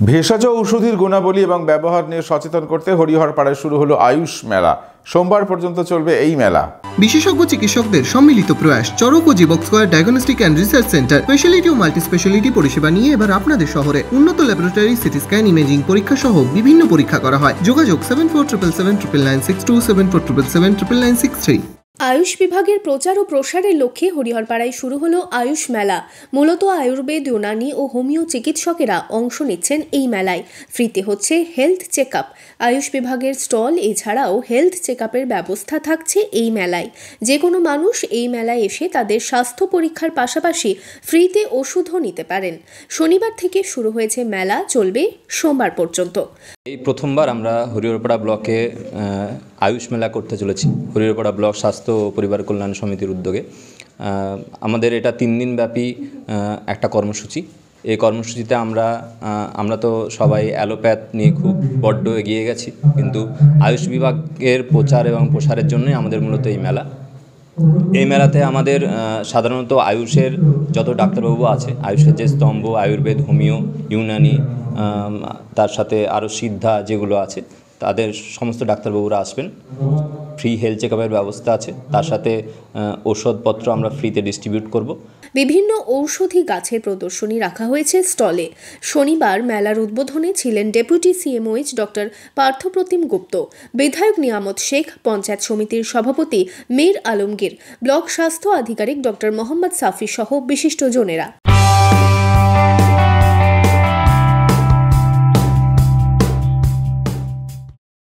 ভেষজ ঔষধির গুণাবলী এবং ব্যবহার নিয়ে সচেতন করতে হরিহরপাড়ায় শুরু হলো আয়ুষ মেলা। সোমবার পর্যন্ত চলবে এই মেলা। বিশেষজ্ঞ চিকিৎসকদের সম্মিলিত প্রয়াস, চরক ও Jibak square diagnostic and research centre speciality ও মাল্টি স্পেশালিটি পরিষেবা নিয়ে এবার আপনাদের শহরে উন্নত ল্যাবরেটরি, সিটি স্ক্যান, ইমেজিং পরীক্ষা সহ বিভিন্ন পরীক্ষা করা হয়। যোগাযোগ 7477799627, 7477799693। আয়ুষ বিভাগের প্রচার ও প্রসারের লক্ষ্যে হরিহরপাড়ায় শুরু হলো আয়ুষ মেলা। মূলত আয়ুর্বেদ, ইউনানি ও হোমিও চিকিৎসকেরা অংশ নিচ্ছেন এই মেলায়। ফ্রিতে হচ্ছে হেলথ চেক আপ। আয়ুষ বিভাগের স্টল, এছাড়াও হেলথ চেক আপের ব্যবস্থা থাকছে এই মেলায়। যে কোনো মানুষ এই মেলায় এসে তাদের স্বাস্থ্য পরীক্ষার পাশাপাশি ফ্রিতে ওষুধও নিতে পারেন। শনিবার থেকে শুরু হয়েছে মেলা, চলবে সোমবার পর্যন্ত। এই প্রথমবার আমরা হরিহরপাড়া ব্লকে আয়ুষ মেলা করতে চলেছি। হরিহরপাড়া ব্লক স্বাস্থ্য ও পরিবার কল্যাণ সমিতির উদ্যোগে আমাদের এটা 3 দিনব্যাপী একটা কর্মসূচি। এই কর্মসূচিতে আমরা তো সবাই অ্যালোপ্যাথ নিয়ে খুব বড্ড এগিয়ে গেছি, কিন্তু আয়ুষ বিভাগের প্রচার এবং প্রসারের জন্যই আমাদের মূলত এই মেলা। এই মেলাতে আমাদের সাধারণত আয়ুষের যত ডাক্তারবাবু আছে, আয়ুষের যে স্তম্ভ, আয়ুর্বেদ, হোমিও, ইউনানি, তার সাথে আরও সিদ্ধা যেগুলো আছে, তাদের সমস্ত ডাক্তারবাবুরা আসবেন। ফ্রি হেলথ চেকআপের ব্যবস্থা আছে, তার সাথে ওষুধপত্র আমরা ফ্রিতে ডিস্ট্রিবিউট করব। বিভিন্ন ঔষধি গাছের প্রদর্শনী রাখা হয়েছে স্টলে। শনিবার মেলার উদ্বোধনে ছিলেন ডেপুটি সিএমওএইচ ডক্টর পার্থপ্রতিম গুপ্ত, বিধায়ক নিয়ামত শেখ, পঞ্চায়েত সমিতির সভাপতি মীর আলমগীর, ব্লক স্বাস্থ্য আধিকারিক ডক্টর মোহাম্মদ সাফি সহ বিশিষ্টজনেরা।